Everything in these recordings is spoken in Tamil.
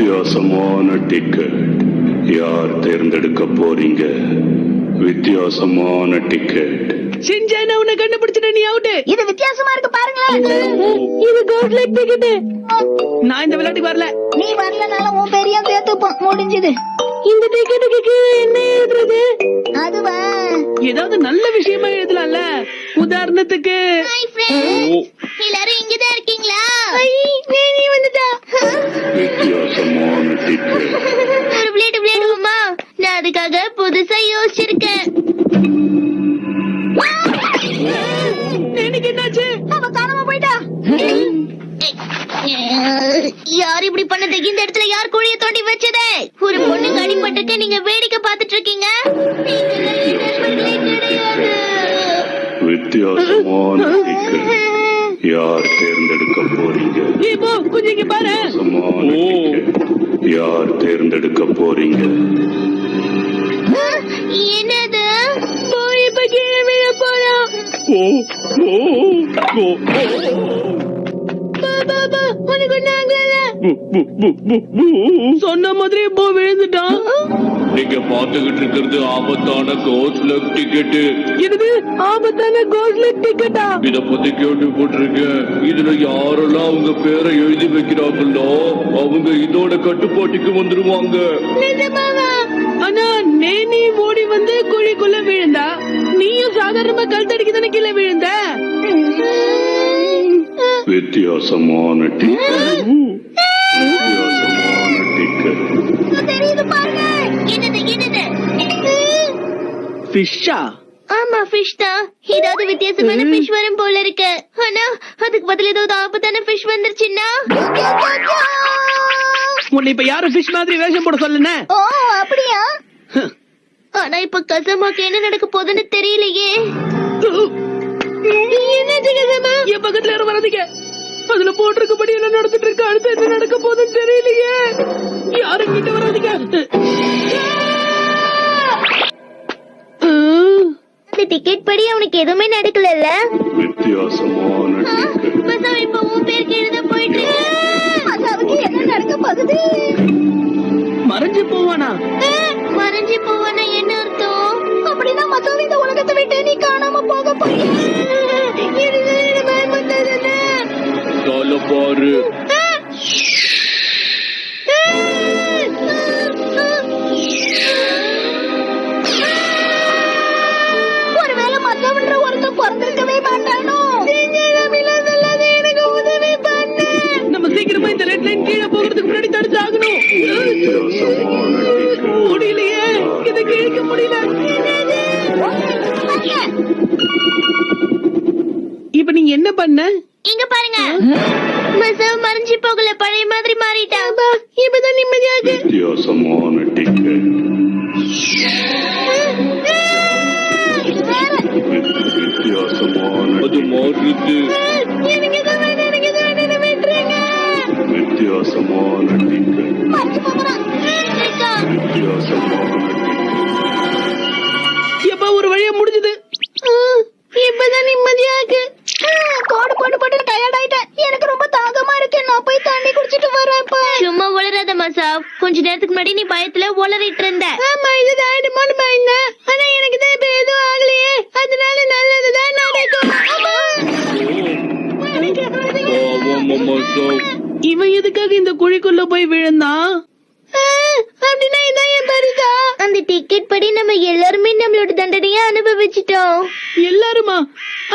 வித்தியாசமான டிக்கெட். யார் தேர்ந்தெடுக்க போறீங்க? வித்தியாசமான டிக்கெட். சின்சான் உன்னை கண்டுபிடிச்சிட்ட, நீ அவுட். இது வித்தியாசமா இருக்கு பாருங்களேன். இது கோல்ட் லைட் டிக்கெட். நான் இந்த விளையாட்டுக்கு வரல. நீ வரலனாலும் உன் பெரிய சேர்த்துப்போம், முடிஞ்சது. இந்த டிக்கெட்டுக்கு கீழே என்ன எழுதுறது? அதுவா, ஏதாவது நல்ல விஷயமா எழுதலாம்ல. உதாரணத்துக்கு எல்லாரும் இங்கதான் இருக்கீங்களா? நீ வந்துட்டா. வித்தியாசமான டிக்கெட். ஒரு விளையாட்டு விளையாடுவோமா? நான் அதுக்காக புதுசா யோசிச்சிருக்கேன். எனக்கு என்னாச்சு? அவ காணாம போயிட்டா. யார் இப்படி பண்ணது? இந்த இடத்துல யார் குழிய தோண்டி வச்சதே? ஒரு பொண்ணுக்கு அடிபட்டிருக்க, நீங்க வேடிக்கை பார்த்துட்டு இருக்கீங்க. வித்தியாசமான டிக்கெட். யார் தேர்ந்தெடுக்க போறீங்க? இப்போ கொஞ்சம் இங்க பாரு. வித்தியாசமான டிக்கெட். யார் தேர்ந்தெடுக்க போறீங்க? என்னது? போய் இப்ப கீழே விழ போறோம். உனக்கு ஒண்ணு ஆகல. சொன்ன மாதிரி போ விழுந்துட்டான். நீங்க பாத்துக்கிட்டு இருக்கிறது ஆபத்தான கோஸ்ட் லக் டிக்கெட். இது ஆபத்தான கோல்ட் லைட் டிக்கெட்டா? இத பத்தி கேள்விப்பட்டிருக்கேன். இதுல யாரெல்லாம் அவங்க பேரை எழுதி வைக்கிறாங்களோ அவங்க இதோட கட்டுப்பாட்டுக்கு வந்துருவாங்க. நிஜமாவா? ஆனா நீ ஓடி வந்து குழிக்குள்ள விழுந்தா, நீயும் சாதாரணமா கல் தடிக்கு தானே கீழே விழுந்த. வித்தியாசமான டிக்கெட். வித்தியாசமான டிக்கெட். தெரியுது பாருங்க. என்னது என்னது? ஃபிஷ்ஷா? ஆமா, ஃபிஷ் தான். ஏதாவது வித்தியாசமான ஃபிஷ் வரும் போல இருக்கு. ஆனா அதுக்கு பதில் ஏதாவது ஆபத்தான ஃபிஷ் வந்துருச்சுன்னா? உன்னை இப்ப யாரும் ஃபிஷ் மாதிரி வேஷம் போட சொல்லுன? ஓ, அப்படியா? ஆனா இப்ப கசமாக்கு என்ன நடக்க போகுதுன்னு தெரியலையே. என்னாச்சு கசமா? என் பக்கத்துல யாரும் வராதீங்க. அதுல போட்டிருக்கபடி என்ன நடந்துட்டு இருக்கு. அடுத்து என்ன நடக்க போகுதுன்னு தெரியலையே. யாரும் கிட்ட வராதீங்க. அந்த டிக்கெட் படி அவனுக்கு எதுவுமே நடக்கலல்ல. வித்தியாசமான டிக்கெட். மசா இப்ப உன் பேருக்கு எழுத போயிட்டு மசாவுக்கு என்ன நடக்க போகுது? மறைஞ்சு போவானா? மறைஞ்சு போவானா என்ன அர்த்தம்? அப்படின்னா மசாவை இந்த உலகத்தை விட்டு நீ காணாம போக போறியா? தல பாரு. ஒருவேளை மசாவன்ற ஒருத்தன் பிறந்திருக்கவே மாட்டானோ? எனக்கு உதவி பண்ணு. நம்ம சீக்கிரமா இந்த ரெட் லைன் கீழே போகிறதுக்கு முன்னாடி தடுத்து ஆகணும். வித்தியாசமான டிக்கெட். முடியலையே, இதை கிழிக்க முடியல. இப்ப நீங்க என்ன பண்ண? இங்க பாருங்க, மசாவ் மறைஞ்சு போகல, பழைய மாதிரி மாறிட்டா. இப்பதான் நிம்மதியாக. வித்தியாசமான டிக்கெட். வித்தியாசமான அது மாறுது. எனக்கு தான் வேணும், எனக்கு தான் வேணும், விட்டுருங்க. வித்தியாசமான டிக்கெட். மறைஞ்சு போகிறான். வித்தியாசமான எப்ப ஒரு வழியா முடிஞ்சது. இப்பதான் நிம்மதியாக்கு. கோடு போட்டு போட்டு டயர்ட் ஆயிட்டேன். எனக்கு ரொம்ப தாகமா இருக்கு. நான் போய் தண்ணி குடிச்சிட்டு வரேன். சும்மா உளறாத மசாவ். கொஞ்ச நேரத்துக்கு முன்னாடி நீ பயத்துல உளறிட்டு இருந்த. ஆமா, இது ஆயிடுமோன்னு பயந்தேன். ஆனா எனக்கு தான் இப்ப எதுவும் ஆகலையே. அதனால நல்லதுதான் நடக்கும். இவன் எதுக்காக இந்த குழிக்குள்ள போய் விழுந்தான்? அப்படின்னா இதான் என் பரிசா? அந்த டிக்கெட் படி நம்ம எல்லாருமே நம்மளோட தண்டனையை அனுபவிச்சிட்டோம். எல்லாருமா?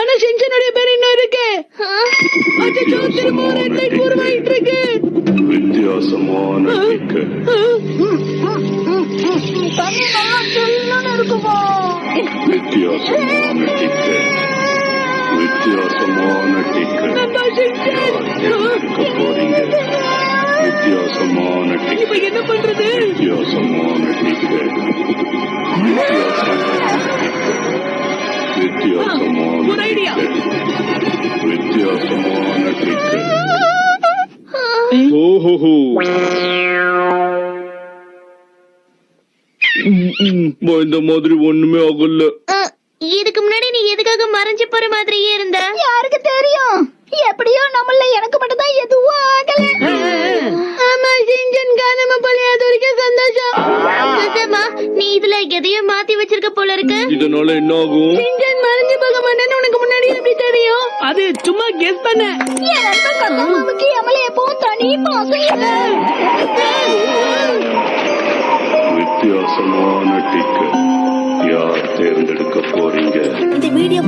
ஆனா சென்சனுடைய பேர் இன்னும் இருக்கு. அச்சச்சோ, திரும்ப ரெட் லைட் உருவாயிட்டு இருக்கு. வித்தியாசமான டிக்கெட். தண்ணி நல்லா சில்லுன்னு இருக்குமோ? வித்தியாசமான டிக்கெட். வித்தியாசமான டிக்கெட். நம்ம சென்சன். தேர்ந்தெடுக்க போறீங்க? வித்தியாசமான இப்ப டிக்கெட். என்ன பண்றது? வித்தியாசமான டிக்கெட். வித்தியாசமான ஒரு ஐடியா. டிக்கெட். வித்தியாசமான டிக்கெட். ஓஹோ. இந்த மாதிரி ஒண்ணுமே ஆகல. இதுக்கு முன்னாடி நீ எதுக்காக மறைஞ்சு போற மாதிரியே இருந்த? யாருக்கு தெரியும்? எப்படியோ நம்மள எனக்கு மட்டும் தான் எதுவும் ஆகல. ஆமா, செஞ்சன் காணாம எதையோ மாத்தி வச்சிருக்க போல இருக்கு. இதனால என்ன ஆகும்? சிஞ்சன் மறைஞ்சு போக மாட்டேன்னு உனக்கு முன்னாடி எப்படி தெரியும்? அது சும்மா கெஸ் பண்ண. என் நண்பன் கத்தாமாவுக்கு எமல எப்பவும் தனி பாசம் இல்லை. வித்தியாசமான டிக்கெட் யார் தேர்ந்தெடுக்க போறீங்க? இந்த வீடியோ